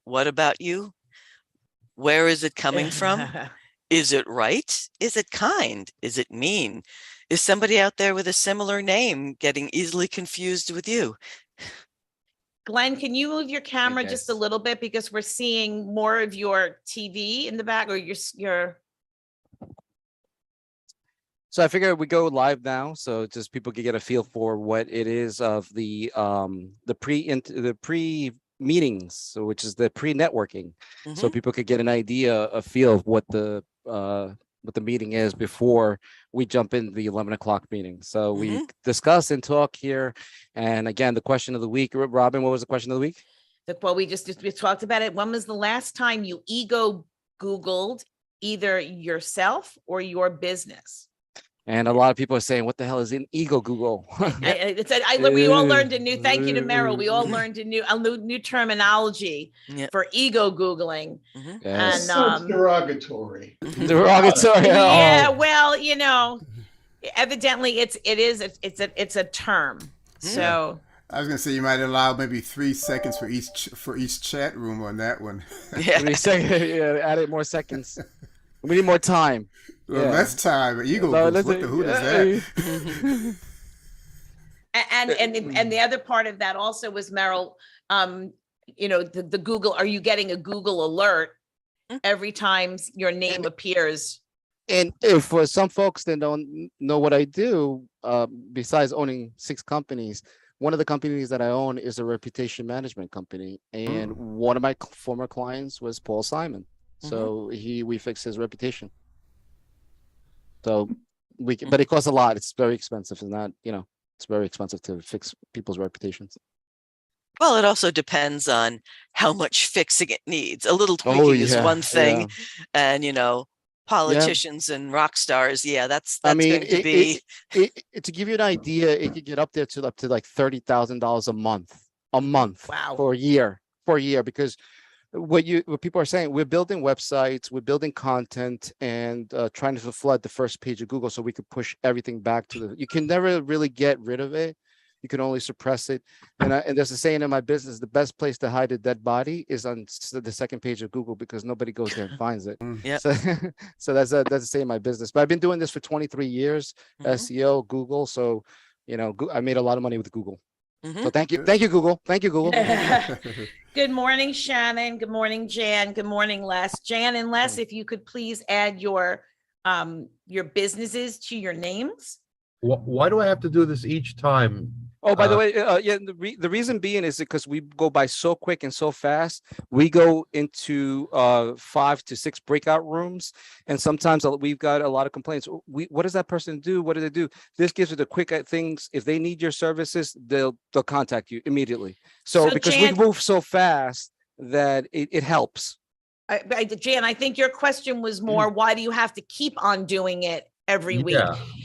What about you? Where is it coming from? Is it right? Is it kind? Is it mean? Is somebody out there with a similar name getting easily confused with you? Glenn, can you move your camera Hey, just a guys. little bit because we're seeing more of your TV in the back, or your. So I figured we go live now, so just people can get a feel for what it is of the pre meetings, so which is the pre networking, so Mhm. people could get an idea, a feel of what the meeting is before we jump into the 11 o'clock meeting. So we discuss and talk here, and again, the question of the week. Robin, what was the question of the week? Well, we talked about it. When was the last time you ego Googled either yourself or your business? And a lot of people are saying, "What the hell is an ego Google?" We all learned a new. Thank you to Meryl. We all learned a new terminology Yep. for ego Googling. Mhm. Yes. And Sounds derogatory. Derogatory. yeah, Oh. well, evidently it's a term. So I was gonna say you might allow maybe 3 seconds for each chat room on that one. Yeah. 3 seconds. Yeah, add 8 more seconds. We need more time. Well, Yeah. less time. Ego No, Googles. listen, Who does that? and the other part of that also was Meryl, the Google, are you getting a Google alert every time your name appears? And if for some folks that don't know what I do, besides owning 6 companies, one of the companies that I own is a reputation management company, and one of my former clients was Paul Simon. So we fixed his reputation. So but it costs a lot. It's very expensive. It's not, it's very expensive to fix people's reputations. Well, it also depends on how much fixing it needs. A little tweaking is one thing, and politicians and rock stars, that's going to be. To give you an idea, it could get up to like $30,000 a month. Wow. For a year, because what people are saying, we're building websites, we're building content, and trying to flood the first page of Google so we could push everything back to you can never really get rid of it. You can only suppress it. And there's a saying in my business, the best place to hide a dead body is on the second page of Google, because nobody goes there and finds it. Yep. So that's a saying in my business. But I've been doing this for 23 years, SEO, Google. So, I made a lot of money with Google. So thank you, Google. Thank you, Google. Good morning, Shannon. Good morning, Jan. Good morning, Les. Jan and Les, if you could please add your businesses to your names. Why do I have to do this each time? Oh, by the way, the reason being is because we go by so quick and so fast. We go into 5 to 6 breakout rooms, and sometimes we've got a lot of complaints. What does that person do? What do they do? This gives it the quick things. If they need your services, they'll contact you immediately. So because Jan, we move so fast that it helps. Jan, I think your question was more, why do you have to keep on doing it every week?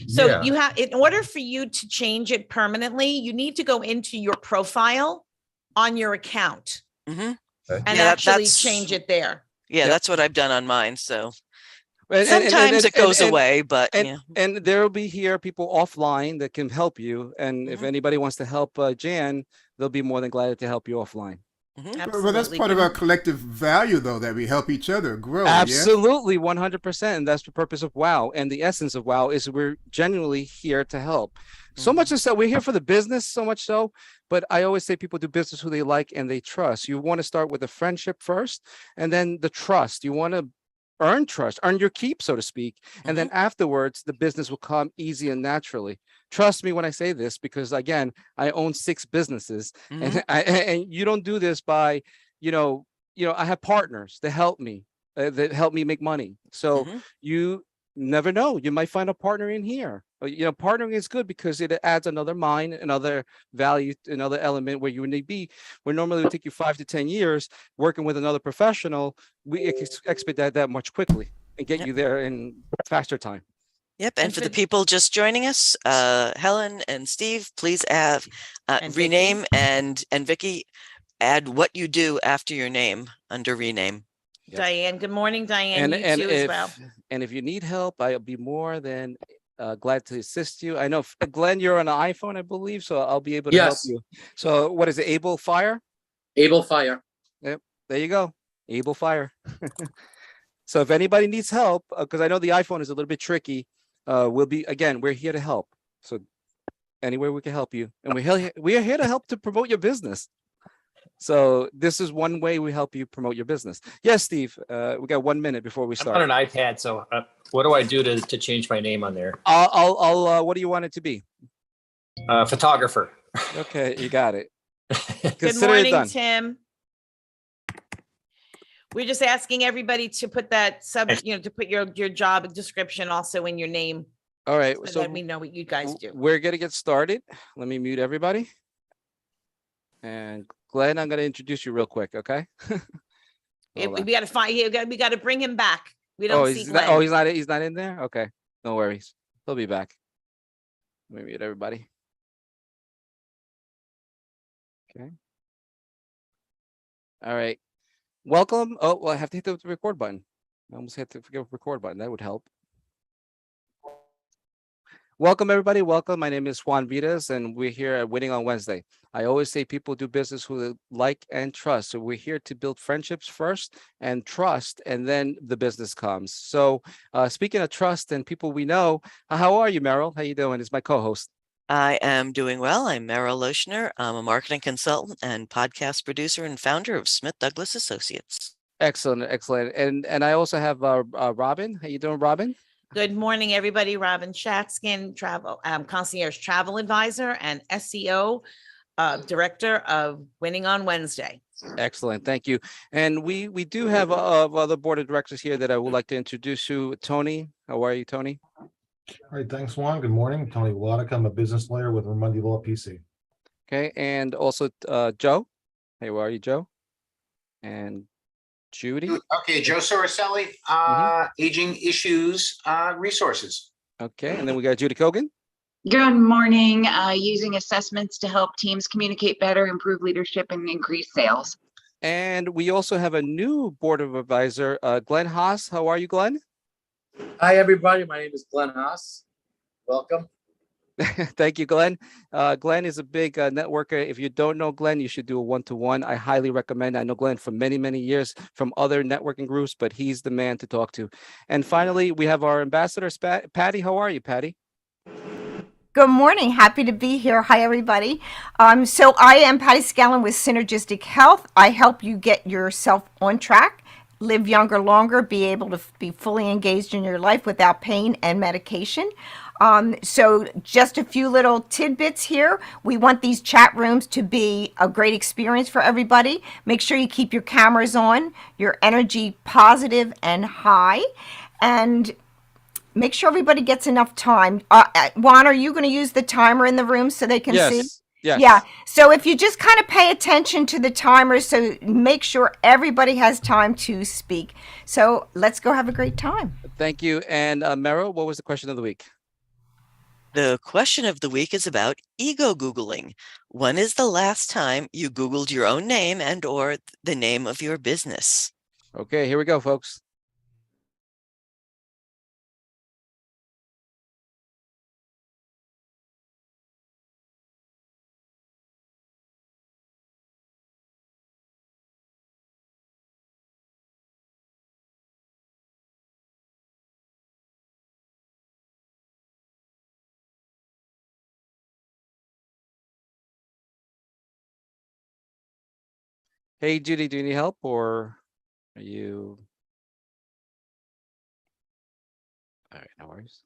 So you have, in order for you to change it permanently, you need to go into your profile on your account and actually change it there. Yeah, that's what I've done on mine. So sometimes it goes away, but and there'll be people offline that can help you. And if anybody wants to help Jan, they'll be more than glad to help you offline. Well, that's part of our collective value, though, that we help each other grow. Absolutely, 100%. And that's the purpose of WOW. And the essence of WOW is we're genuinely here to help. So much so, we're here for the business, so much so. But I always say people do business who they like and they trust. You want to start with a friendship first, and then the trust. You want to earn trust, earn your keep, so to speak. And then afterwards, the business will come easy and naturally. Trust me when I say this, because again, I own 6 businesses, and you don't do this by, I have partners that help me make money. So you never know, you might find a partner in here. Partnering is good because it adds another mind, another value, another element where you need be. Where normally it would take you 5 to 10 years working with another professional, we expedite that much quickly and get you there in faster time. Yep. And for the people just joining us, Helen and Steve, please rename, and Vicky, add what you do after your name under rename. Yep. Diane, good morning, Diane. You too as well. And if you need help, I'll be more than glad to assist you. I know, Glenn, you're on an iPhone, I believe, so I'll be able to help you. So what is it, Able Fire? Able Fire. Yep. There you go. Able Fire. So if anybody needs help, because I know the iPhone is a little bit tricky, we're here to help. So anywhere we can help you, and we are here to help to promote your business. So this is one way we help you promote your business. Yes, Steve, we got 1 minute before we start. I'm on an iPad, so what do I do to change my name on there? I'll what do you want it to be? Photographer. Okay, you got it. Good Consider it morning, done. Tim. We're just asking everybody to put that to put your job description also in your name, All right, so so that we know what you guys do. we're gonna get started. Let me mute everybody. And Glenn, I'm gonna introduce you real quick, okay? We Hold on. got to find. We got to bring him back. We don't see Glenn. He's not in there. Okay, no worries. He'll be back. Let me mute everybody. Okay. All right. Welcome. Oh, well, I have to hit the record button. I almost had to forget the record button. That would help. Welcome, everybody. Welcome. My name is Juan Vitas, and we're here at Winning on Wednesday. I always say people do business who they like and trust. So we're here to build friendships first and trust, and then the business comes. So speaking of trust and people we know, how are you, Meryl? How you doing? It's my co-host. I am doing well. I'm Meryl Lochner. I'm a marketing consultant and podcast producer and founder of Smith Douglas Associates. Excellent, excellent. And I also have Robin. How you doing, Robin? Good morning, everybody. Robin Shatskin, concierge travel advisor and SEO director of Winning on Wednesday. Excellent, thank you. And we do have other board of directors here that I would like to introduce you. Tony, how are you, Tony? All right, thanks, Juan. Good morning. Tony Wladek. I'm a business lawyer with Ramundi Law PC. Okay, and also Joe. Hey, where are you, Joe? And Judy. Okay, Joe Soroselli, Aging Issues Resources. Okay, and then we got Judy Kogan. Good morning. Using assessments to help teams communicate better, improve leadership, and increase sales. And we also have a new board of advisor, Glenn Haas. How are you, Glenn? Hi, everybody. My name is Glenn Haas. Welcome. Thank you, Glenn. Glenn is a big networker. If you don't know Glenn, you should do a one-to-one. I highly recommend. I know Glenn for many, many years from other networking groups, but he's the man to talk to. And finally, we have our ambassador, Patty. How are you, Patty? Good morning. Happy to be here. Hi, everybody. So I am Patty Scallon with Synergistic Health. I help you get yourself on track, live younger, longer, be able to be fully engaged in your life without pain and medication. So just a few little tidbits here. We want these chat rooms to be a great experience for everybody. Make sure you keep your cameras on, your energy positive and high, and make sure everybody gets enough time. Juan, are you going to use the timer in the room so they can see? Yes. Yeah. So if you just kind of pay attention to the timer, so make sure everybody has time to speak. So let's go have a great time. Thank you. And Meryl, what was the question of the week? The question of the week is about ego Googling. When is the last time you Googled your own name and or the name of your business? Okay, here we go, folks. Hey, Judy, do you need help or are you? All right, no worries.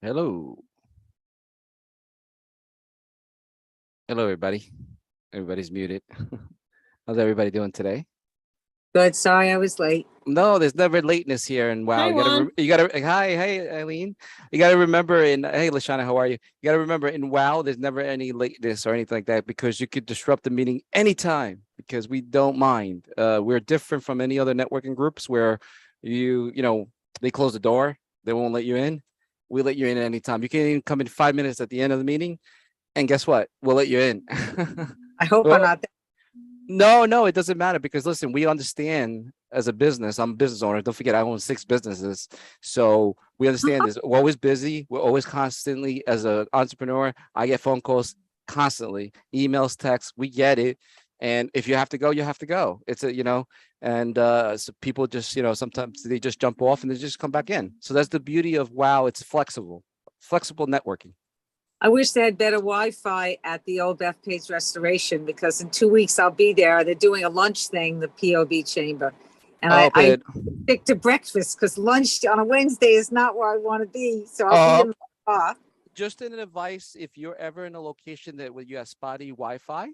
Hello. Hello, everybody. Everybody's muted. How's everybody doing today? Good. Sorry, I was late. No, there's never lateness here. And wow, Hi, Juan. you gotta, hi, Eileen. You gotta remember hey, Lashana, how are you? You gotta remember in WoW, there's never any lateness or anything like that because you could disrupt the meeting anytime because we don't mind. We're different from any other networking groups where you know, they close the door, they won't let you in. We let you in at any time. You can even come in 5 minutes at the end of the meeting. And guess what? We'll let you in. I hope I'm not. No, it doesn't matter because listen, we understand as a business, I'm a business owner. Don't forget, I own 6 businesses. So we understand this. We're always busy. We're always constantly, as an entrepreneur, I get phone calls constantly, emails, texts. We get it. And if you have to go, you have to go. It's a, you know, and so people just, you know, sometimes they just jump off and they just come back in. So that's the beauty of WoW. It's flexible networking. I wish they had better Wi-Fi at the old Bethpage Restoration because in 2 weeks I'll be there. They're doing a lunch thing, the POB chamber. And I stick to breakfast because lunch on a Wednesday is not where I want to be. So I'll be in the car. Just an advice, if you're ever in a location that where you have spotty Wi-Fi,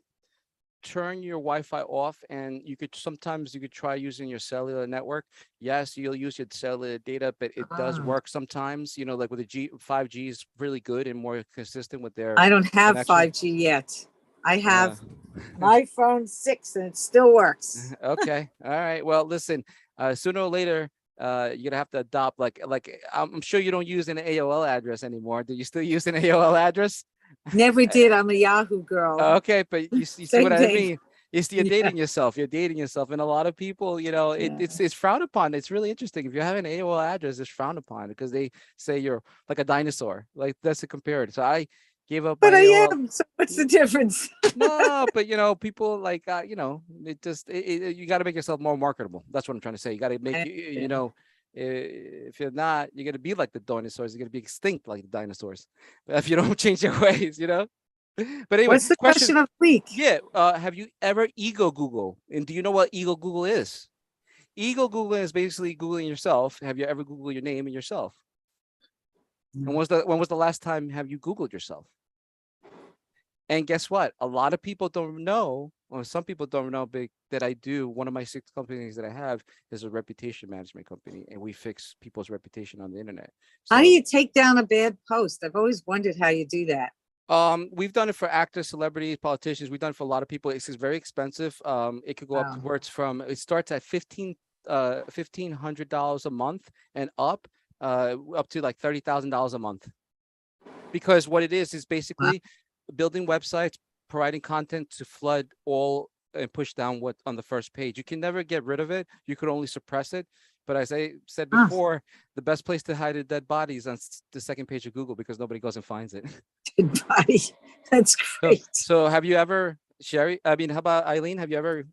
turn your Wi-Fi off and you could try using your cellular network. Yes, you'll use your cellular data, but it does work sometimes, you know, like with the 5G is really good and more consistent with their I don't have connection. 5G yet. I have an iPhone 6 and it still works. Okay. All right. Well, listen, sooner or later, you're gonna have to adopt like I'm sure you don't use an AOL address anymore. Do you still use an AOL address? Never did. I'm a Yahoo girl. Okay, but you see what I mean? You're dating yourself. You're dating yourself, and a lot of people, you know, it's frowned upon. It's really interesting. If you have an AOL address, it's frowned upon because they say you're like a dinosaur. Like that's a comparative. So I gave up. But my I AOL. am. So what's the difference? No, but you know, people like you know, you got to make yourself more marketable. That's what I'm trying to say. You got to make you know. If you're not, you're gonna be like the dinosaurs. You're gonna be extinct like the dinosaurs if you don't change your ways, you know. But anyway, what's the question of the week? Yeah, have you ever ego Google? And do you know what ego Google is? Ego Google is basically Googling yourself. Have you ever Googled your name and yourself? And when was the last time have you Googled yourself? And guess what? A lot of people don't know, or some people don't know that I do. One of my 6 companies that I have is a reputation management company, and we fix people's reputation on the internet. So, how do you take down a bad post? I've always wondered how you do that. We've done it for actors, celebrities, politicians. We've done it for a lot of people. It's very expensive. It could go up to it starts at $1,500 a month and up to like $30,000 a month. Because what it is basically building websites, providing content to flood all and push down what on the first page. You can never get rid of it. You could only suppress it. But as I said before, the best place to hide a dead body is on the second page of Google because nobody goes and finds it. Dead body. That's great. So have you ever, Sherry? I mean, how about Eileen? Have you ever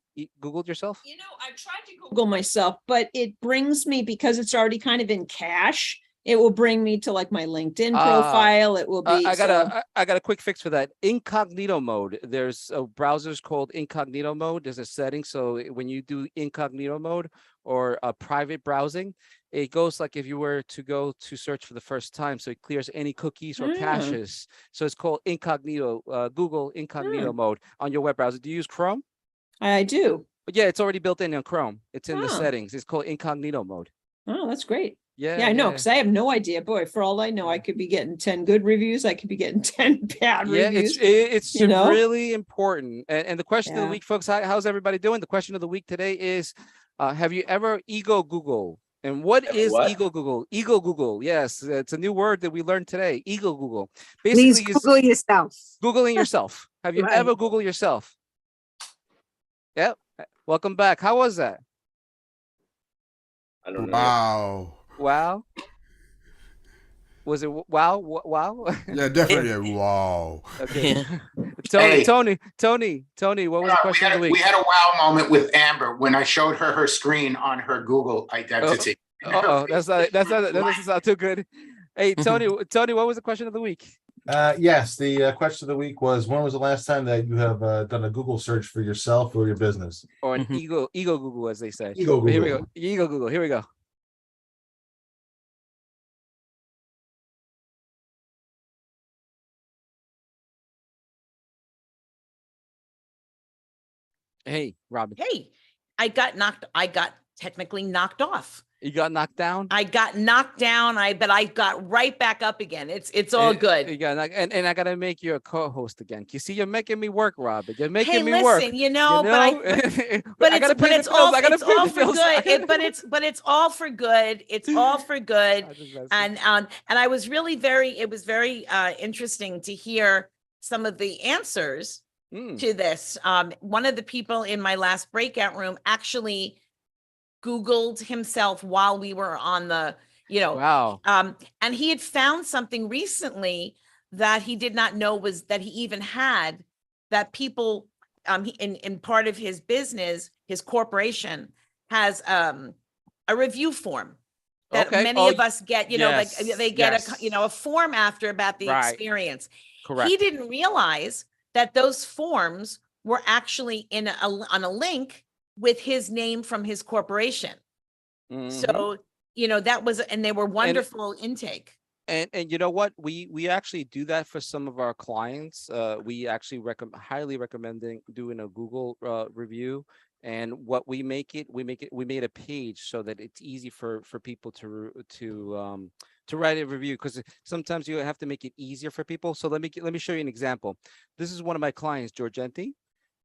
Googled yourself? You know, I've tried to Google myself, but it brings me, because it's already kind of in cache, it will bring me to like my LinkedIn profile. It will be. I got a quick fix for that. Incognito mode. There's browsers called incognito mode. There's a setting. So when you do incognito mode or private browsing, it goes like if you were to go to search for the first time. So it clears any cookies or caches. So it's called incognito, Google incognito mode on your web browser. Do you use Chrome? I do. But yeah, it's already built in on Chrome. It's in the settings. It's called incognito mode. Oh, that's great. Yeah, I know, because I have no idea. Boy, for all I know, I could be getting 10 good reviews. I could be getting 10 bad reviews. It's really important. And the question of the week, folks, how's everybody doing? The question of the week today is, have you ever ego Google? And what is ego Google? Ego Google. Yes, it's a new word that we learned today. Ego Google. Basically, please Google yourself. Googling yourself. Have you ever Googled yourself? Yep. Welcome back. How was that? I don't know. Wow. Was it wow? Wow. Yeah, definitely. Wow. Okay. Tony, what was the question of the week? We had a wow moment with Amber when I showed her screen on her Google identity. That doesn't sound too good. Hey, Tony, what was the question of the week? Yes, the question of the week was, when was the last time that you have done a Google search for yourself or your business? Or an ego Google, as they say. Ego Google. Here we go. Ego Google. Here we go. Hey, Robin. Hey, I got technically knocked off. You got knocked down? I got knocked down. But I got right back up again. It's all good. You got and I gotta make you a co-host again. You see, you're making me work, Robin. You're making me listen, work. you know, but it's all for good. But it's all for good. It's all for good. And I was really it was very interesting to hear some of the answers to this. One of the people in my last breakout room actually Googled himself while we were on the, wow. And he had found something recently that he did not know was that he even had, that people in part of his business, his corporation has a review form that many of us get, like they get a form after about the experience. Correct. He didn't realize that those forms were actually on a link with his name from his corporation. So, that was, and they were wonderful intake. And you know what? We actually do that for some of our clients. We actually highly recommending doing a Google review. And what we made a page so that it's easy for people to write a review, because sometimes you have to make it easier for people. So let me show you an example. This is one of my clients, Georgenti.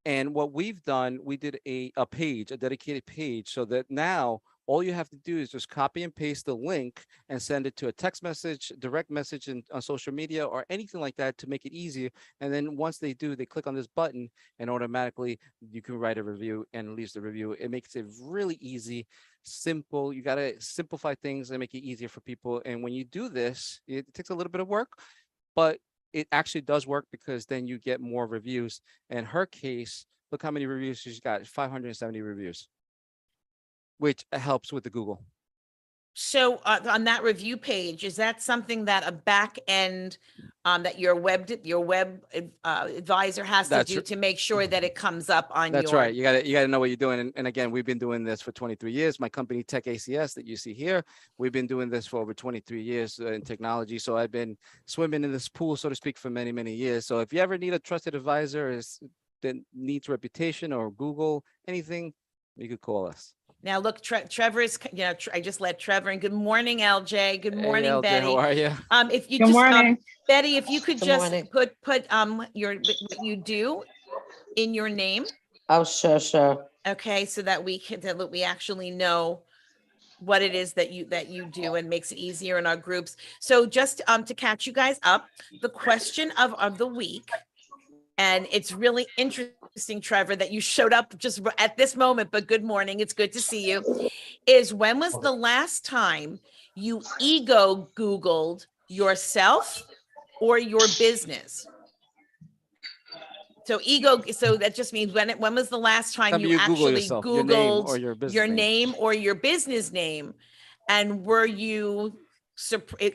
And what we've done, we did a dedicated page, so that now all you have to do is just copy and paste the link and send it to a text message, direct message on social media or anything like that to make it easier. And then once they do, they click on this button and automatically you can write a review and leaves the review. It makes it really easy, simple. You got to simplify things and make it easier for people. And when you do this, it takes a little bit of work, but it actually does work, because then you get more reviews. In her case, look how many reviews she's got, 570 reviews, which helps with the Google. So on that review page, is that something that a back end that your web advisor has to do to make sure that it comes up on That's right. You gotta know what you're doing. And again, we've been doing this for 23 years. My company, Tech ACS, that you see here, we've been doing this for over 23 years in technology. So I've been swimming in this pool, so to speak, for many, many years. So if you ever need a trusted advisor that needs reputation or Google, anything, you could call us. Now look, Trevor is, I just let Trevor in. Good morning, LJ. Good morning, LJ, Betty. How are you? If you Betty, if you could just put what you do in your name. Oh, sure. Okay, so that we actually know what it is that you do, and makes it easier in our groups. So just to catch you guys up, the question of the week, and it's really interesting, Trevor, that you showed up just at this moment, but good morning. It's good to see you. Is when was the last time you ego Googled yourself or your business? So that just means when was the last time you actually Googled your name or your business name? And were you,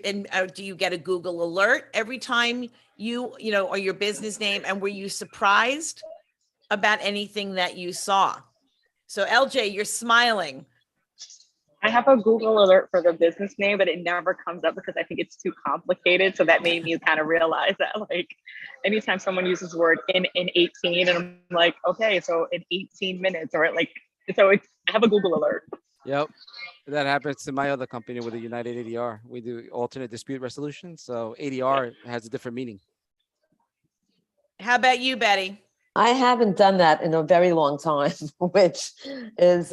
and do you get a Google alert every time or your business name? And were you surprised about anything that you saw? So LJ, you're smiling. I have a Google alert for the business name, but it never comes up because I think it's too complicated. So that made me kind of realize that, like, anytime someone uses the word in 18, and I'm like, okay, so in 18 minutes, or I have a Google alert. Yep. That happens to my other company with the United ADR. We do alternate dispute resolution. So ADR has a different meaning. How about you, Betty? I haven't done that in a very long time, which is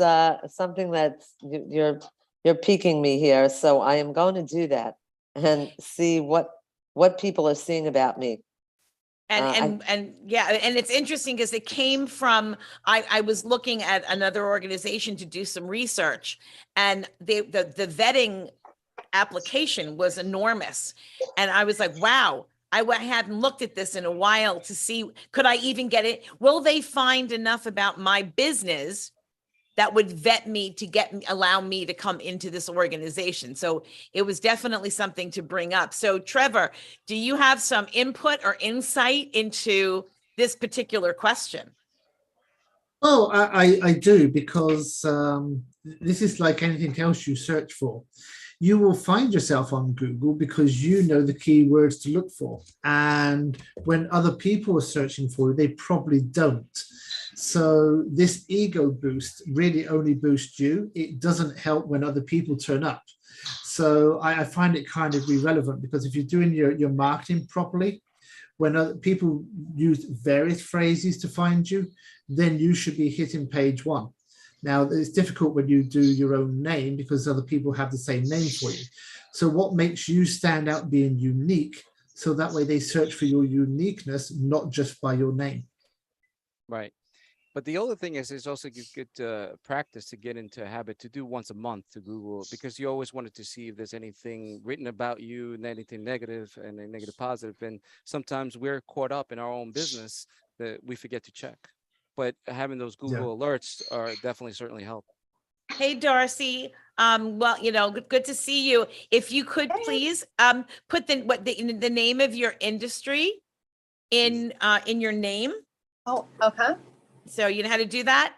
something that's you're piquing me here. So I am going to do that and see what people are seeing about me. And it's interesting because it came from, I was looking at another organization to do some research, and the vetting application was enormous. And I was like, wow, I hadn't looked at this in a while to see, could I even get it? Will they find enough about my business that would vet me to allow me to come into this organization? So it was definitely something to bring up. So Trevor, do you have some input or insight into this particular question? Oh, I do, because this is like anything else you search for. You will find yourself on Google because you know the keywords to look for. And when other people are searching for it, they probably don't. So this ego boost really only boosts you. It doesn't help when other people turn up. So I find it kind of irrelevant, because if you're doing your marketing properly, when other people use various phrases to find you, then you should be hitting page one. Now, it's difficult when you do your own name because other people have the same name for you. So what makes you stand out being unique? So that way they search for your uniqueness, not just by your name. Right. But the other thing is, it's also good practice to get into a habit to do once a month to Google, because you always wanted to see if there's anything written about you and anything negative and a negative positive. And sometimes we're caught up in our own business that we forget to check. But having those Google alerts are definitely certainly help. Hey, Darcy. Well, good to see you. If you could please put the name of your industry in your name. Oh, okay. So you know how to do that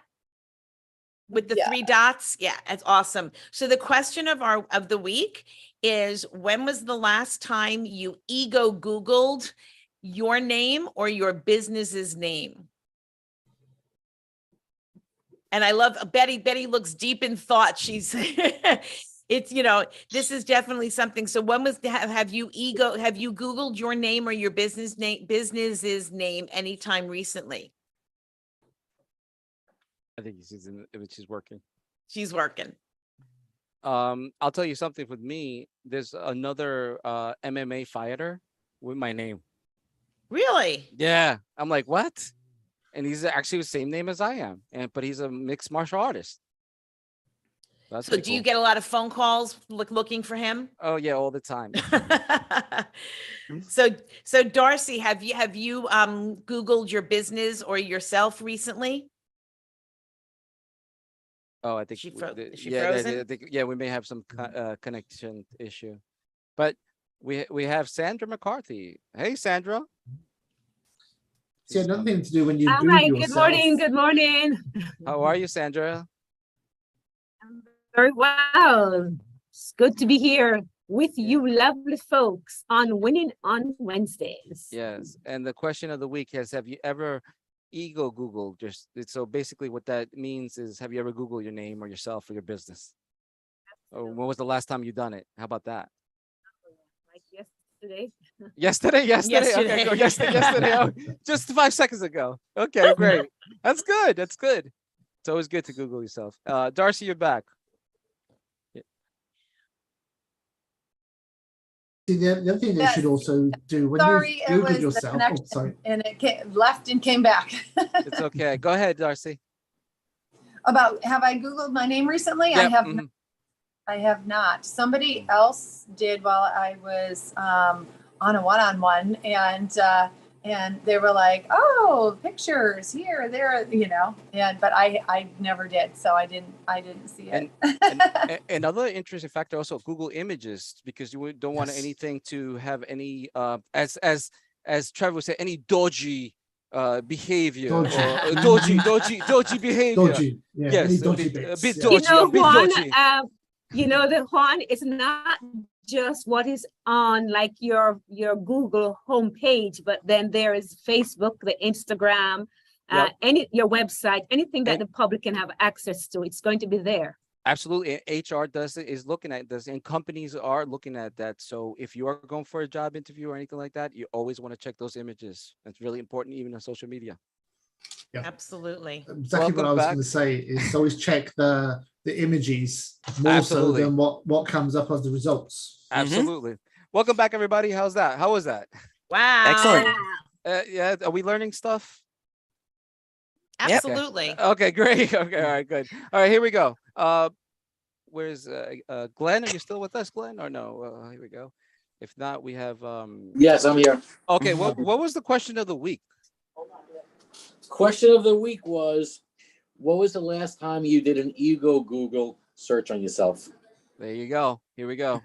with the 3 dots? Yeah, that's awesome. So the question of the week is, when was the last time you ego Googled your name or your business's name? And I love Betty. Betty looks deep in thought. She's it's, this is definitely something. So when was have you Googled your name or your business's name anytime recently? I think she's working. She's working. I'll tell you something with me. There's another MMA fighter with my name. Really? Yeah. I'm like, what? And he's actually the same name as I am, but he's a mixed martial artist. That's so do you get a lot of phone calls looking for him? Oh yeah, all the time. So Darcy, have you Googled your business or yourself recently? Oh, I think she frozen? I think, we may have some connection issue, but we have Sandra McCarthy. Hey, Sandra. See, another thing to do when you Google Hi, yourself. good morning. Good morning. How are you, Sandra? I'm very well. It's good to be here with you lovely folks on Winning on Wednesdays. Yes. And the question of the week is, have you ever ego Googled? So basically what that means is, have you ever Googled your name or yourself or your business? Or when was the last time you done it? How about that? Like yesterday. Yesterday. Okay, go yesterday. Oh, just 5 seconds ago. Okay, great. That's good. It's always good to Google yourself. Darcy, you're back. See, the other thing they should also do when you Google yourself. Oh, sorry. And it left and came back. It's okay. Go ahead, Darcy. About, have I Googled my name recently? Yep. I have not. Somebody else did while I was on a one-on-one, and they were like, "Oh, pictures here, there," but I never did, so I didn't see it. And another interesting factor also, Google Images, because you don't want anything to have any as Trevor would say, any dodgy behavior or dodgy behavior. Dodgy, yeah, yes, dodgy a bit dodgy, Juan, dodgy. Juan, it's not just what is on like your Google homepage, but then there is Facebook, the Instagram, your website, anything that the public can have access to, it's going to be there. Absolutely. HR is looking at this, and companies are looking at that. So if you are going for a job interview or anything like that, you always want to check those images. That's really important, even on social media. Yeah, absolutely. Exactly what I was going to say is always check the images more so than what comes up as the results. Absolutely. Welcome back, everybody. How's that? How was that? Wow. Excellent. Yeah. Are we learning stuff? Absolutely. Okay, great. Okay, all right, good. All right, here we go. Where's Glenn? Are you still with us, Glenn? Or no? Here we go. If not, we have Yes, I'm here. Okay, what was the question of the week? Question of the week was, what was the last time you did an ego Google search on yourself? There you go. Here we go.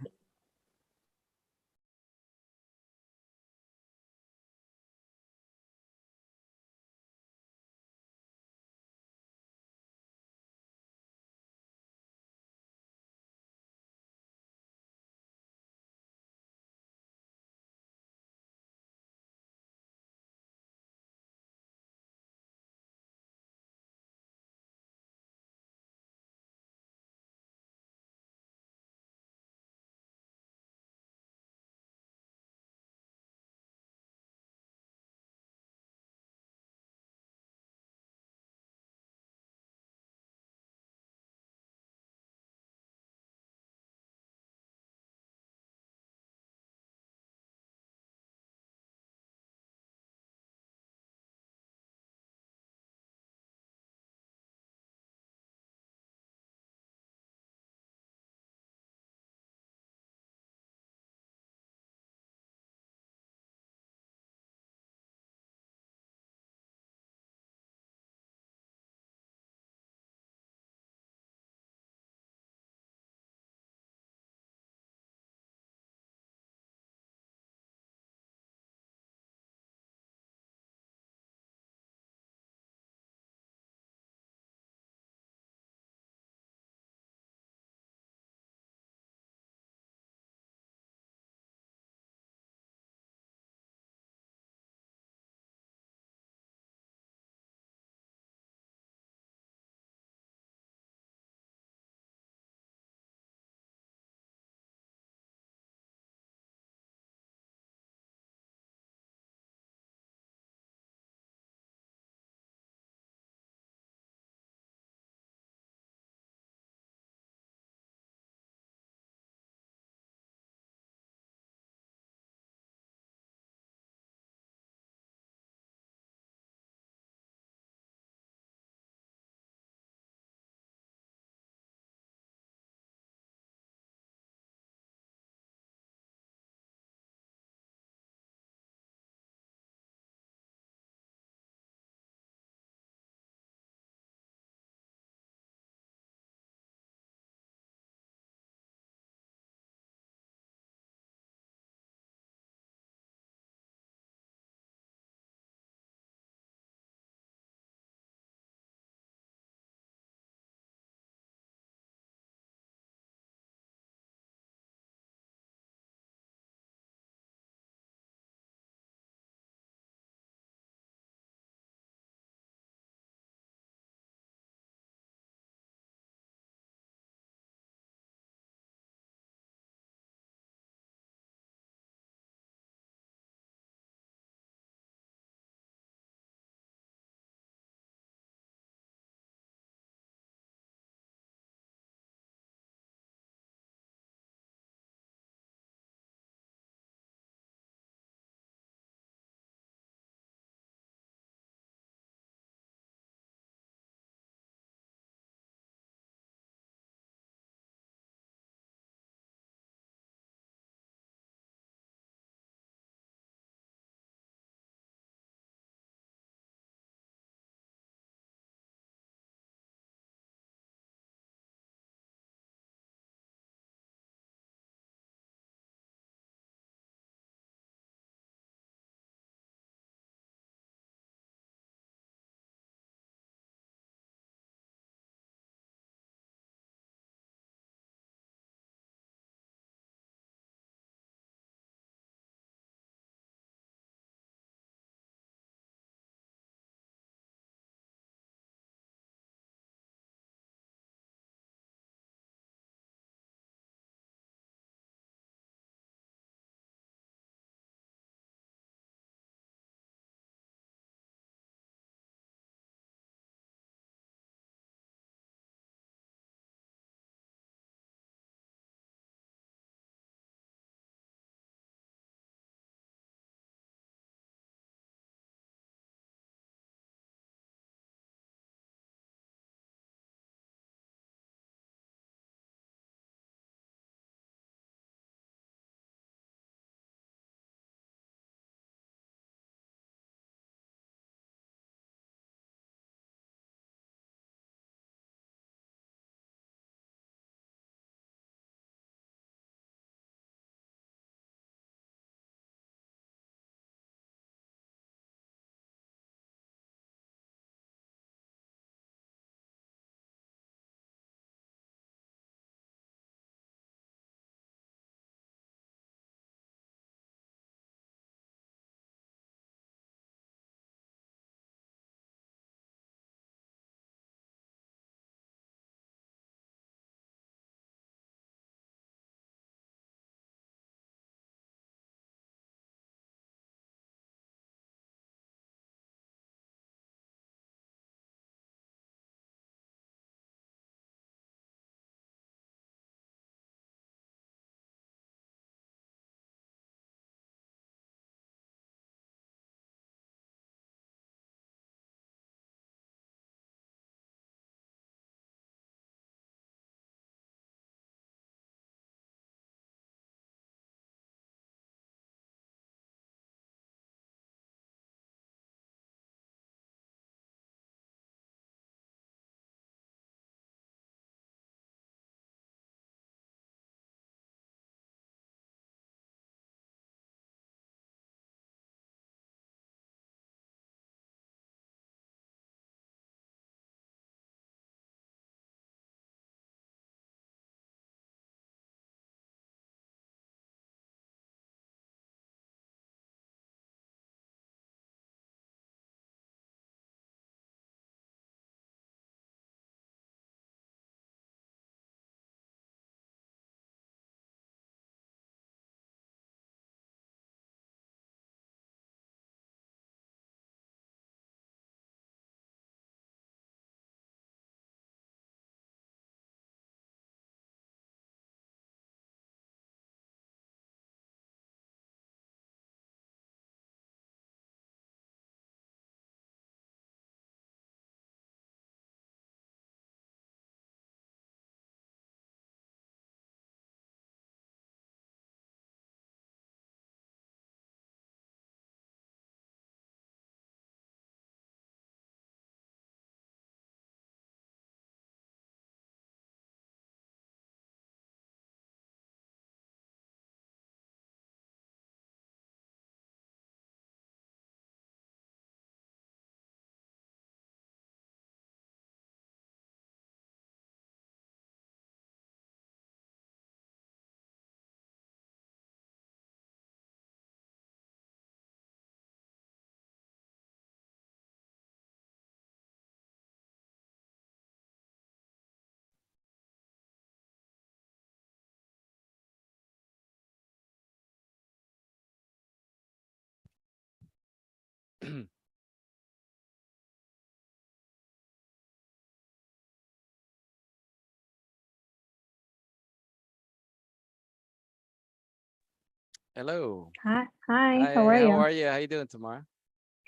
Hello. Hi, Hi, how are how you? are you? How you doing, Tamara?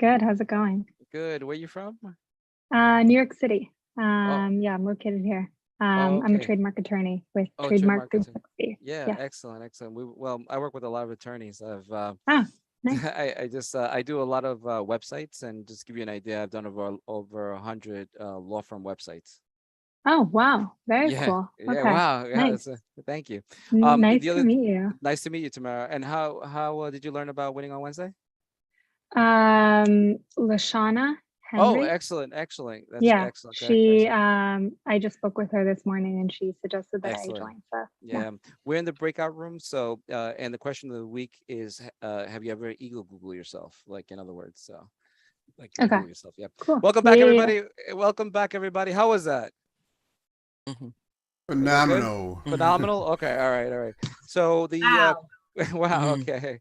Good, how's it going? Good. Where you from? New York City. Oh, Yeah, I'm located here. oh, I'm a okay. trademark attorney with Oh, Trademark trademark attorney. 360. Yeah, Yeah. excellent, excellent. Well, I work with a lot of attorneys. Ah, nice. I do a lot of websites, and just to give you an idea, I've done over 100 law firm websites. Oh, wow. Very Yeah, cool. yeah, Okay. wow. Yeah, Nice. thank you. Nice The to other, meet you. nice to meet you, Tamara. And how did you learn about Winning on Wednesday? Lashana Oh, Henry. excellent, excellent. That's Yeah, excellent. she I just spoke with her this morning and she suggested that I Excellent. join. So yeah. Yeah, we're in the breakout room. So, and the question of the week is, have you ever ego Google yourself? Like, in other words, so like Okay. Google yourself. Yep. Cool. Welcome back, Yeah, yeah, yeah. everybody. Welcome back, everybody. How was that? Was that good? Phenomenal. Phenomenal. Okay. All right. All right. So the Wow. wow. Okay.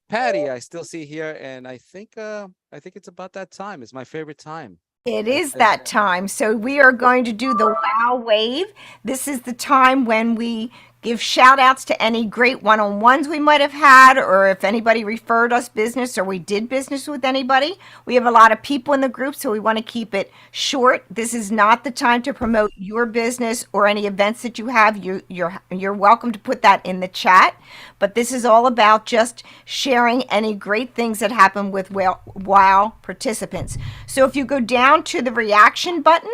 Patty, I still see here, and I think it's about that time. It's my favorite time. It is that time. So we are going to do the wow wave. This is the time when we give shout outs to any great one-on-ones we might have had, or if anybody referred us business or we did business with anybody. We have a lot of people in the group, so we want to keep it short. This is not the time to promote your business or any events that you have. You're welcome to put that in the chat, but this is all about just sharing any great things that happen with WOW participants. So if you go down to the reaction button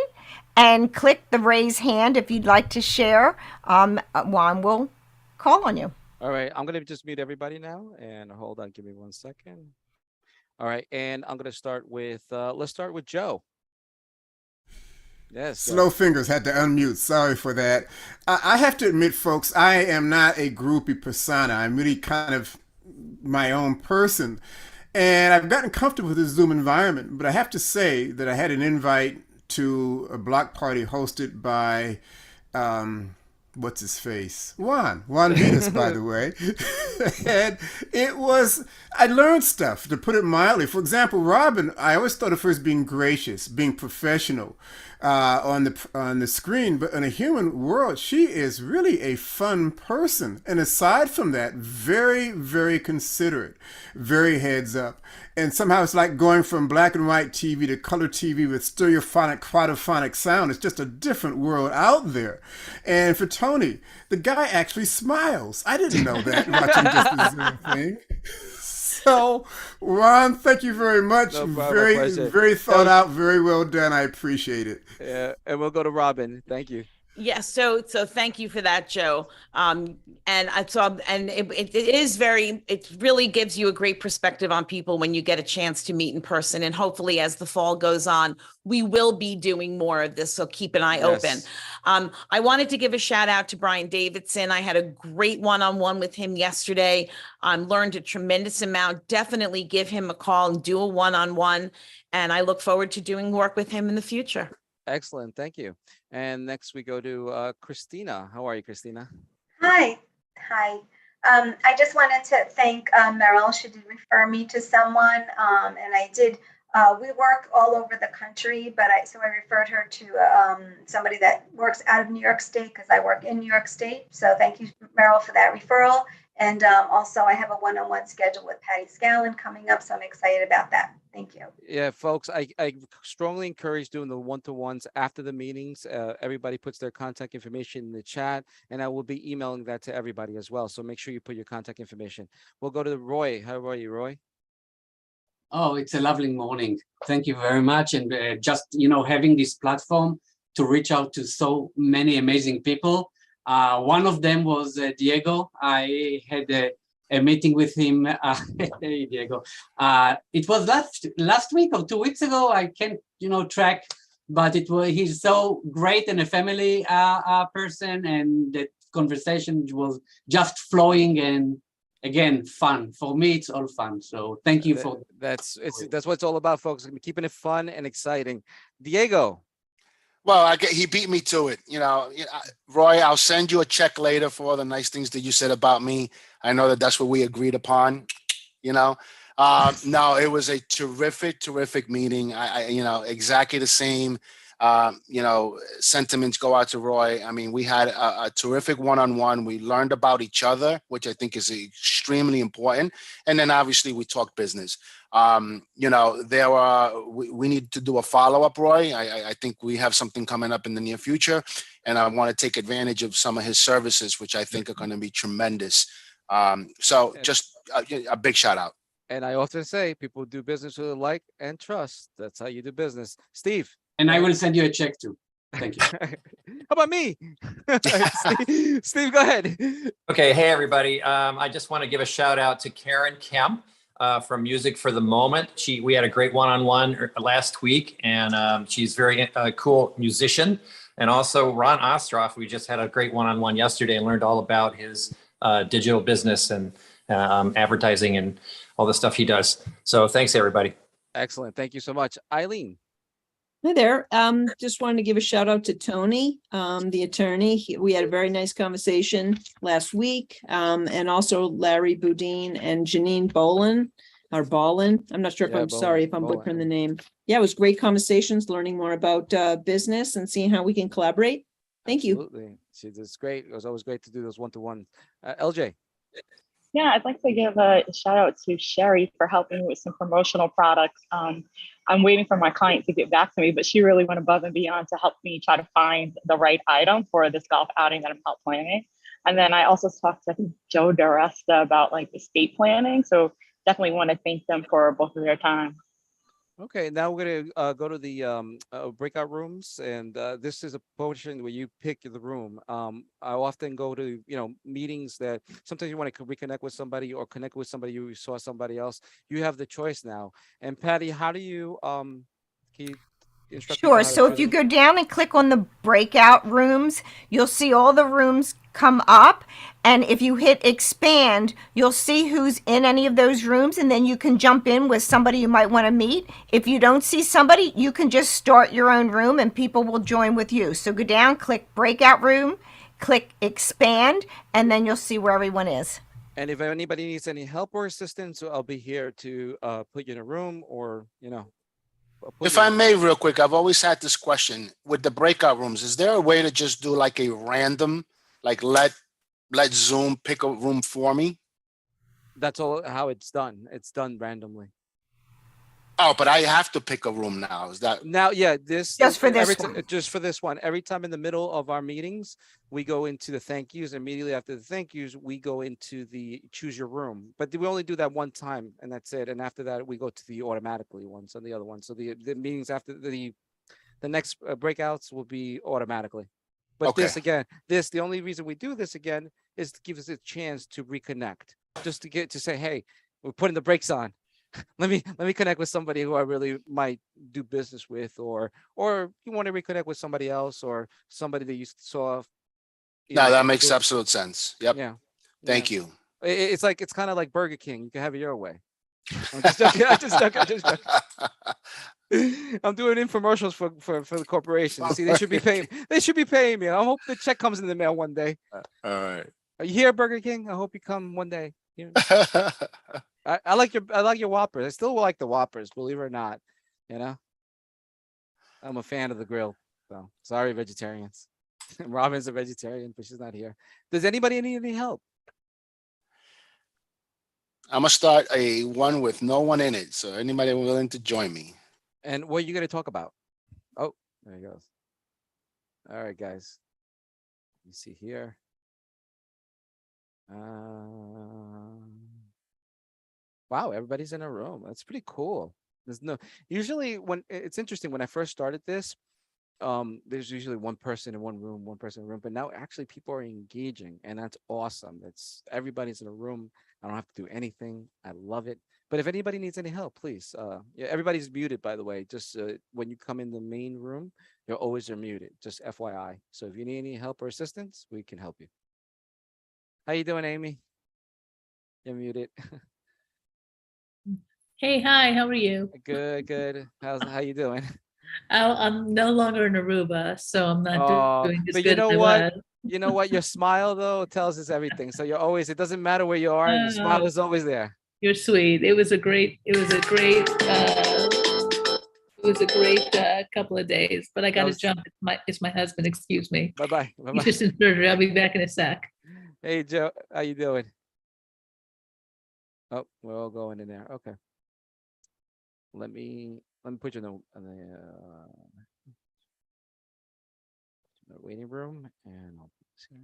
and click the raise hand if you'd like to share, Juan will call on you. All right, I'm gonna just mute everybody now, and hold on, give me 1 second. All right, and I'm gonna start with let's start with Joe. Yes. Slow fingers, had to unmute. Sorry for that. I have to admit, folks, I am not a groupie persona. I'm really kind of my own person. And I've gotten comfortable with this Zoom environment, but I have to say that I had an invite to a block party hosted by, what's his face? Juan Vitas, by the way. And I learned stuff, to put it mildly. For example, Robin, I always thought of her as being gracious, being professional on the screen, but in a human world, she is really a fun person. And aside from that, very, very considerate, very heads up. And somehow it's like going from black and white TV to color TV with stereophonic, quadraphonic sound. It's just a different world out there. And for Tony, the guy actually smiles. I didn't know that watching just the Zoom thing. So, Ron, thank you very much. No problem, very, pleasure. very thought out, very well done. I appreciate it. Yeah, and we'll go to Robin. Thank you. Yes, so thank you for that, Joe. And I saw, and it is very, it really gives you a great perspective on people when you get a chance to meet in person. And hopefully, as the fall goes on, we will be doing more of this. So keep an eye open. I wanted to give a shout out to Brian Davidson. I had a great one-on-one with him yesterday. Learned a tremendous amount. Definitely give him a call and do a one-on-one. And I look forward to doing work with him in the future. Excellent, thank you. And next we go to Christina. How are you, Christina? Hi. I just wanted to thank Meryl. She did refer me to someone, and I did. We work all over the country, but I referred her to somebody that works out of New York State because I work in New York State. So thank you, Meryl, for that referral. And also, I have a one-on-one schedule with Patty Scallon coming up, so I'm excited about that. Thank you. Yeah, folks, I strongly encourage doing the one-to-ones after the meetings. Everybody puts their contact information in the chat, and I will be emailing that to everybody as well. So make sure you put your contact information. We'll go to Roy. How are you, Roy? Oh, it's a lovely morning. Thank you very much. And just, having this platform to reach out to so many amazing people. One of them was Diego. I had a meeting with him. Hey, Diego. It was last week or 2 weeks ago. I can't, track, but he's so great and a family person, and the conversation was just flowing and again fun. For me, it's all fun. So thank you for that's what it's all about, folks. Keeping it fun and exciting. Diego. Well, he beat me to it. Roy, I'll send you a check later for all the nice things that you said about me. I know that's what we agreed upon. No, it was a terrific meeting. Exactly the same, sentiments go out to Roy. I mean, we had a terrific one-on-one. We learned about each other, which I think is extremely important. And then obviously we talked business. We need to do a follow-up, Roy. I think we have something coming up in the near future, and I want to take advantage of some of his services, which I think are going to be tremendous. So just a big shout out. And I often say people do business with like and trust. That's how you do business. Steve. And I will send you a check too. Thank you. How about me? Steve, go ahead. Okay. Hey, everybody. I just want to give a shout out to Karen Kemp from Music for the Moment. We had a great one-on-one last week, and she's very cool musician. And also Ron Ostroff, we just had a great one-on-one yesterday and learned all about his digital business and advertising and all the stuff he does. So thanks, everybody. Excellent. Thank you so much. Eileen. Hi there. Just wanted to give a shout out to Tony, the attorney. We had a very nice conversation last week. And also Larry Boudin and Janine Bolin. I'm not sure if I'm butchering the name. Yeah, it was great conversations, learning more about business and seeing how we can collaborate. Thank you. She does great. It was always great to do those one-to-one. LJ. Yeah, I'd like to give a shout out to Sherry for helping with some promotional products. I'm waiting for my client to get back to me, but she really went above and beyond to help me try to find the right item for this golf outing that I'm help planning. And then I also talked to Joe DeResta about like estate planning. So definitely want to thank them for both of their time. Okay, now we're going to go to the breakout rooms, and this is a portion where you pick the room. I often go to meetings that sometimes you want to reconnect with somebody or connect with somebody you saw somebody else. You have the choice now. And Patty, how do you can you instruct? Sure. So if you go down and click on the breakout rooms, you'll see all the rooms come up. And if you hit expand, you'll see who's in any of those rooms. And then you can jump in with somebody you might want to meet. If you don't see somebody, you can just start your own room and people will join with you. So go down, click breakout room, click expand, and then you'll see where everyone is. And if anybody needs any help or assistance, I'll be here to put you in a room or, If I may, real quick, I've always had this question with the breakout rooms. Is there a way to just do like a random, like let Zoom pick a room for me? That's all how it's done. It's done randomly. Oh, but I have to pick a room now. Is that now? Yeah, just for this one. Just for this one. Every time in the middle of our meetings, we go into the thank yous. Immediately after the thank yous, we go into the choose your room. But we only do that one time, and that's it. And after that, we go to the automatically ones on the other one. So the meetings after the next breakouts will be automatically. But Okay. the only reason we do this again is to give us a chance to reconnect, just to say, hey, we're putting the brakes on. Let me connect with somebody who I really might do business with, or you want to reconnect with somebody else or somebody that you saw. No, that makes absolute sense. Yep. Yeah. Thank you. It's kind of like Burger King. You can have it your way. I'm just joking. I'm just joking. I'm doing infomercials for the corporation. See, they should be paying. They should be paying me. I hope the check comes in the mail one day. All right. Are you here, Burger King? I hope you come one day. I like your Whoppers. I still like the Whoppers, believe it or not. I'm a fan of the grill. So sorry, vegetarians. Robin's a vegetarian, but she's not here. Does anybody need any help? I'm gonna start a one with no one in it. So anybody willing to join me? And what are you going to talk about? Oh, there he goes. All right, guys. You see here. Wow, everybody's in a room. That's pretty cool. Usually when it's interesting, when I first started this, there's usually one person in one room, but now actually people are engaging, and that's awesome. Everybody's in a room. I don't have to do anything. I love it. But if anybody needs any help, please. Everybody's muted, by the way. Just when you come in the main room, you're always muted. Just FYI. So if you need any help or assistance, we can help you. How you doing, Amy? You're muted. Hey, hi, how are you? Good. How you doing? I'm no longer in Aruba, so I'm not doing as but good you know as I what? was. You know what? Your smile though tells us everything. So it doesn't matter where you are, and your smile is always there. You're sweet. It was a great couple of days, but I got to jump. It's my husband. Excuse me. Bye-bye. He's Bye-bye. just in surgery. I'll be back in a sec. Hey, Joe, how you doing? Oh, we're all going in there. Okay. Let me put you in the waiting room, and I'll put this here.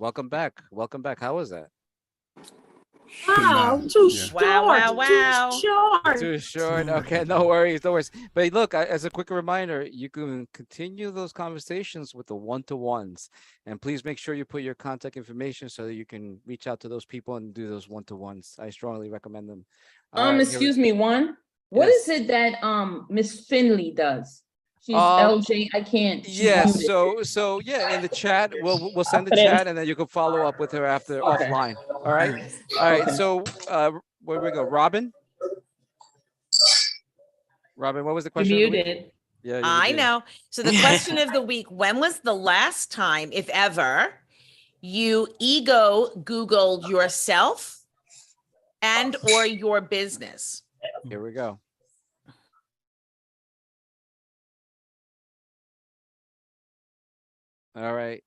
Welcome back. Welcome back. How was that? Wow, too Yeah. short. Wow. Too short. Too short. Okay, no worries, no worries. But look, as a quick reminder, you can continue those conversations with the one-to-ones, and please make sure you put your contact information so that you can reach out to those people and do those one-to-ones. I strongly recommend them. All right, Excuse me, what Yes. is it that Miss Finley does? She's Um, LJ. I can't. she's Yes, muted. so yeah, in the chat, we'll send the put it- chat and then you can follow up with her after offline. All right. All right. Okay. So where we go? Robin? Robin, what was the question? of the week? muted. Yeah, you I did. know. So the question of the week, when was the last time, if ever, you ego Googled yourself and or your business? Here we go. All right.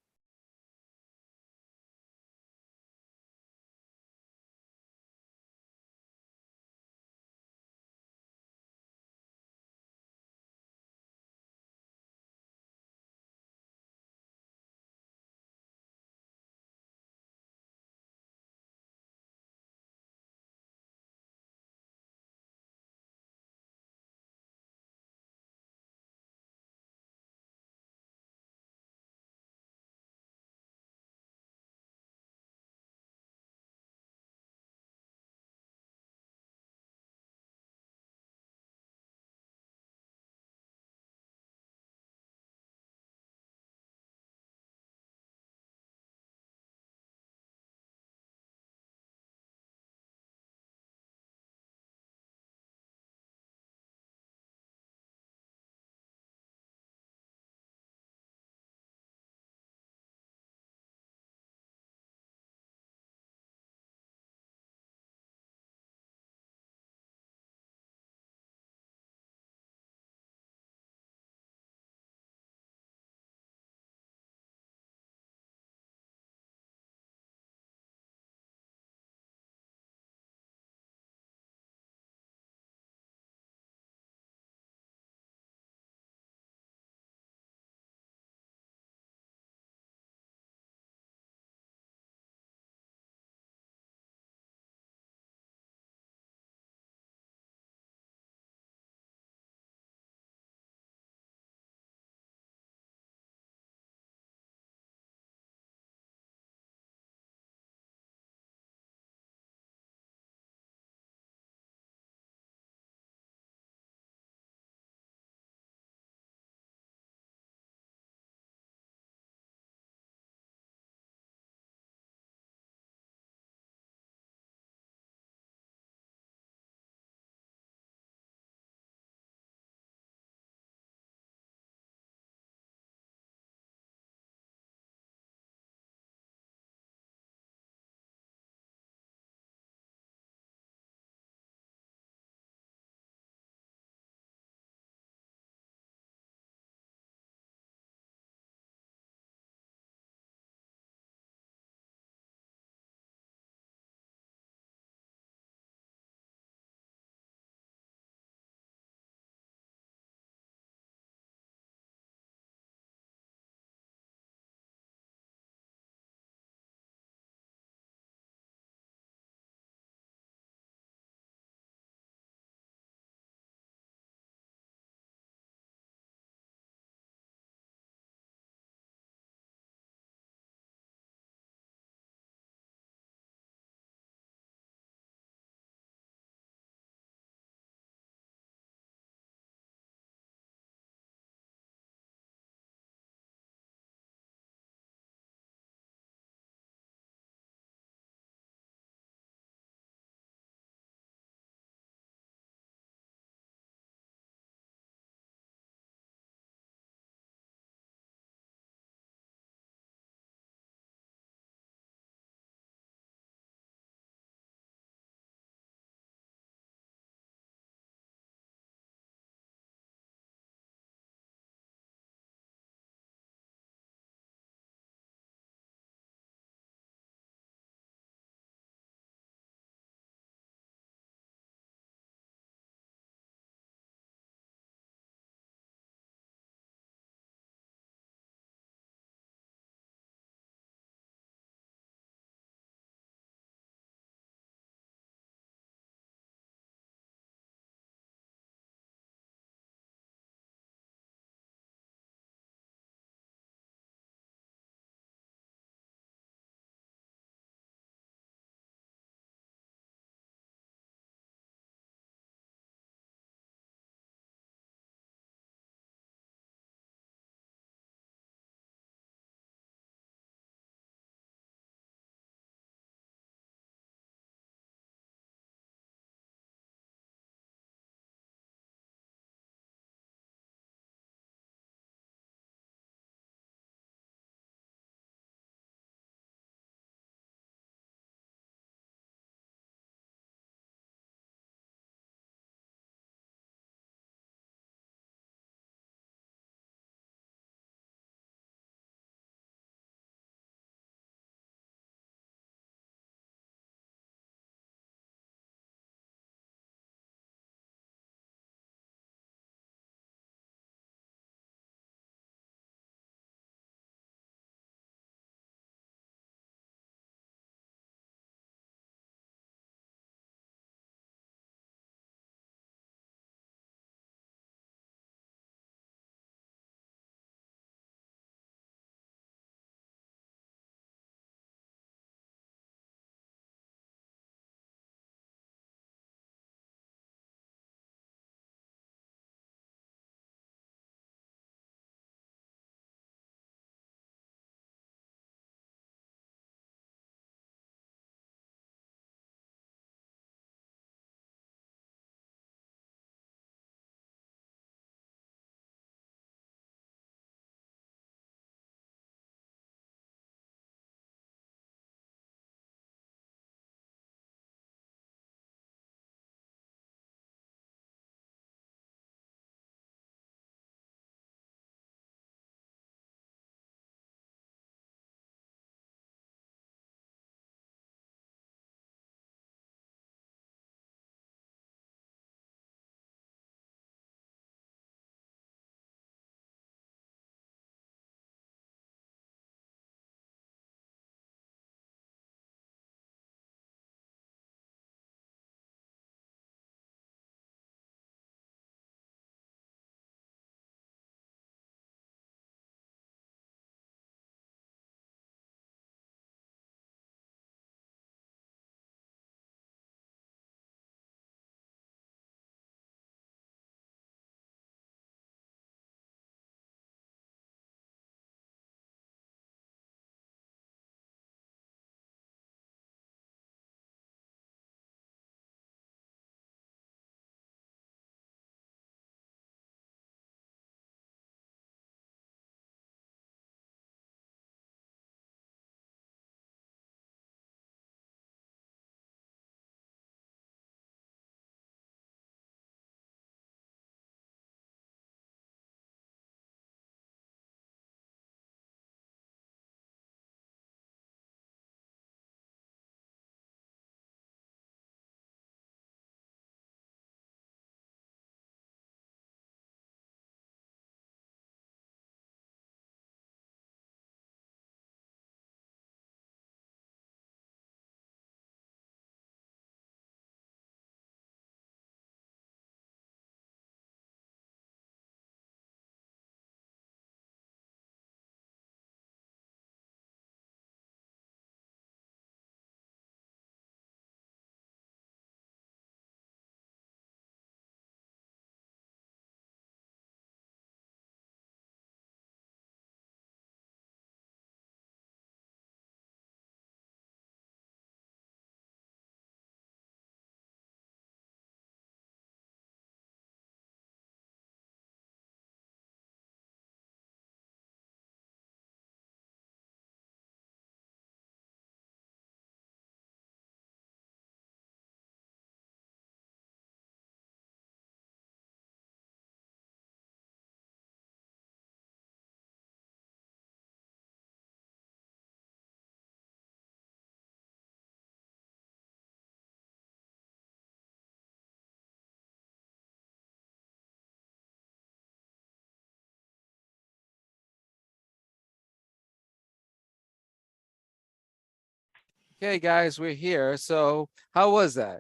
Okay, guys, we're here. So how was that?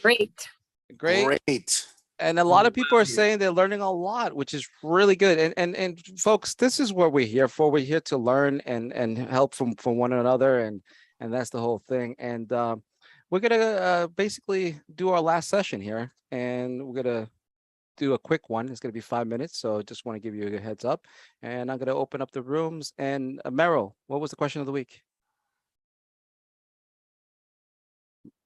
Great. Great. And a lot of people are saying they're learning a lot, which is really good. And folks, this is what we're here for. We're here to learn and help from one another, and that's the whole thing. And we're gonna basically do our last session here, and we're gonna do a quick one. It's gonna be 5 minutes, so just want to give you a heads up. And I'm gonna open up the rooms. And Meryl, what was the question of the week?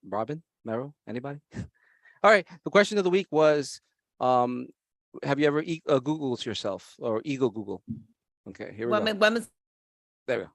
Robin, Meryl, anybody? All right. The question of the week was, have you ever Googled yourself or ego Google? Okay, here we go. When was There we go.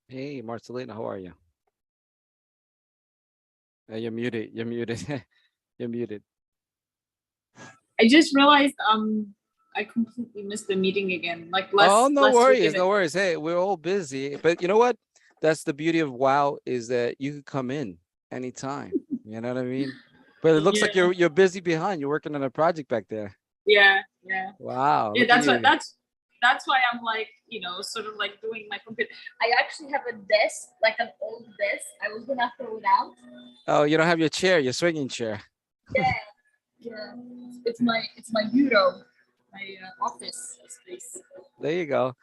Hey, Marcelina, how are you? You're muted. You're muted. You're muted. I just realized I completely missed the meeting again. Like last Oh, no last week worries, and no worries. Hey, we're all busy, but you know what? That's the beauty of WOW, is that you can come in anytime. You know what I mean? But it looks like Yeah. you're busy behind. You're working on a project back there. yeah. Wow. Yeah, look at that's why you. that's why I'm like, sort of like doing my computer. I actually have a desk, like an old desk. I was gonna throw it out. Oh, you don't have your chair, your swinging chair. Yeah. Yeah. It's my bureau, my office space. There you go.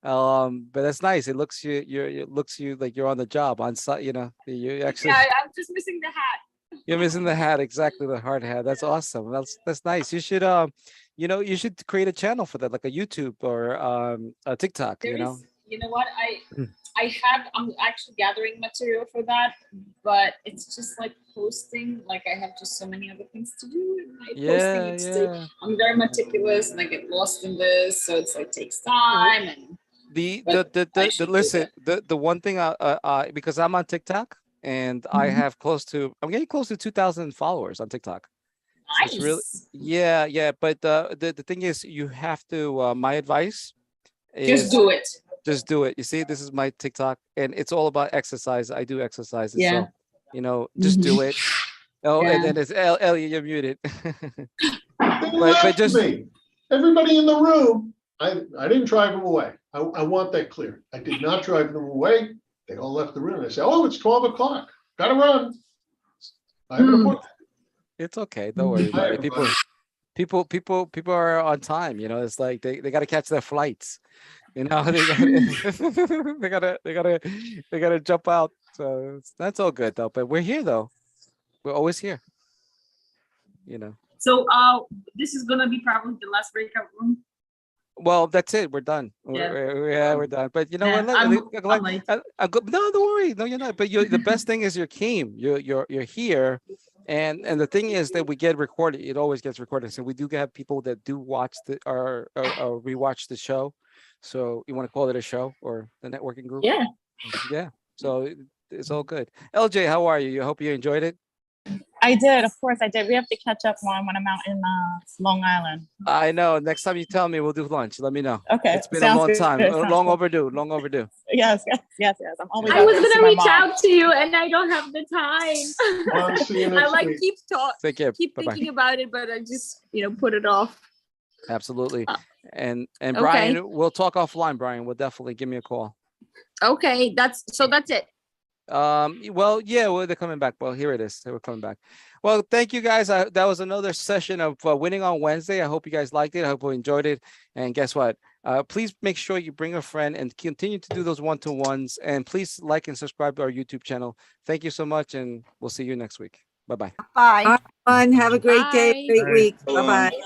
But that's nice. It looks it looks you like you're on the job on site. You know, you actually Yeah, I'm just missing the hat. you're missing the hat, exactly, the hard hat. That's awesome. That's nice. You should you should create a channel for that, like a YouTube or a TikTok. There You know. is, you know what, I'm actually gathering material for that, but it's just like posting, like I have just so many other things to do. And my posting, I'm very meticulous and I get lost in this, so it's like takes time. And Listen, the one thing because I'm on TikTok, and I have I'm getting close to 2,000 followers on TikTok. So Nice. it's really, yeah. But the thing is, you have to. My advice is Just do it. just do it. You see, this is my TikTok, and it's all about exercise. I do exercises, Yeah. so just do it. Oh, and Yeah. then it's Ellie, you're muted. They but left just me. Everybody in the room, I didn't drive them away. I want that clear. I did not drive them away. They all left the room. They said, "Oh, it's 12 o'clock. Gotta run." I have an appointment. it's okay. Don't worry about it. everybody. People are on time. It's like they got to catch their flights. They gotta, they gotta jump out. So that's all good though. But we're here though. We're always here. So this is gonna be probably the last breakout room. Well, that's it. We're done. Yeah. We're done. But you know Yeah, what? I'm Like, late. no, don't worry. No, you're not. But the best thing is you came. You're here, and the thing is that we get recorded. It always gets recorded. So we do have people that do watch or rewatch the show. So you want to call it a show or the networking group? Yeah. Yeah. So it's all good. LJ, how are you? I hope you enjoyed it. I did, of course I did. We have to catch up when I'm out in Long Island. I know. Next time you tell me, we'll do lunch. Let me know. Okay, It's been sounds a long good, time. sounds Long good. overdue. Long overdue. Yes. I'm always. I out was there to see gonna my reach mom. out to you and I don't have the time. Well, see you I next like week. Take care. keep Bye-bye. thinking about it, but I just put it off. Absolutely. And okay. Brian, we'll talk offline. Brian, will definitely give me a call. Okay, that's it. Well, yeah, they're coming back. Well, here it is. They were coming back. Well, thank you guys. That was another session of Winning on Wednesday. I hope you guys liked it. I hope you enjoyed it. And guess what? Please make sure you bring a friend and continue to do those one-to-ones. And please like and subscribe to our YouTube channel. Thank you so much, and we'll see you next week. Bye-bye. Bye. Have a great day, Bye. great week. Bye. Bye-bye.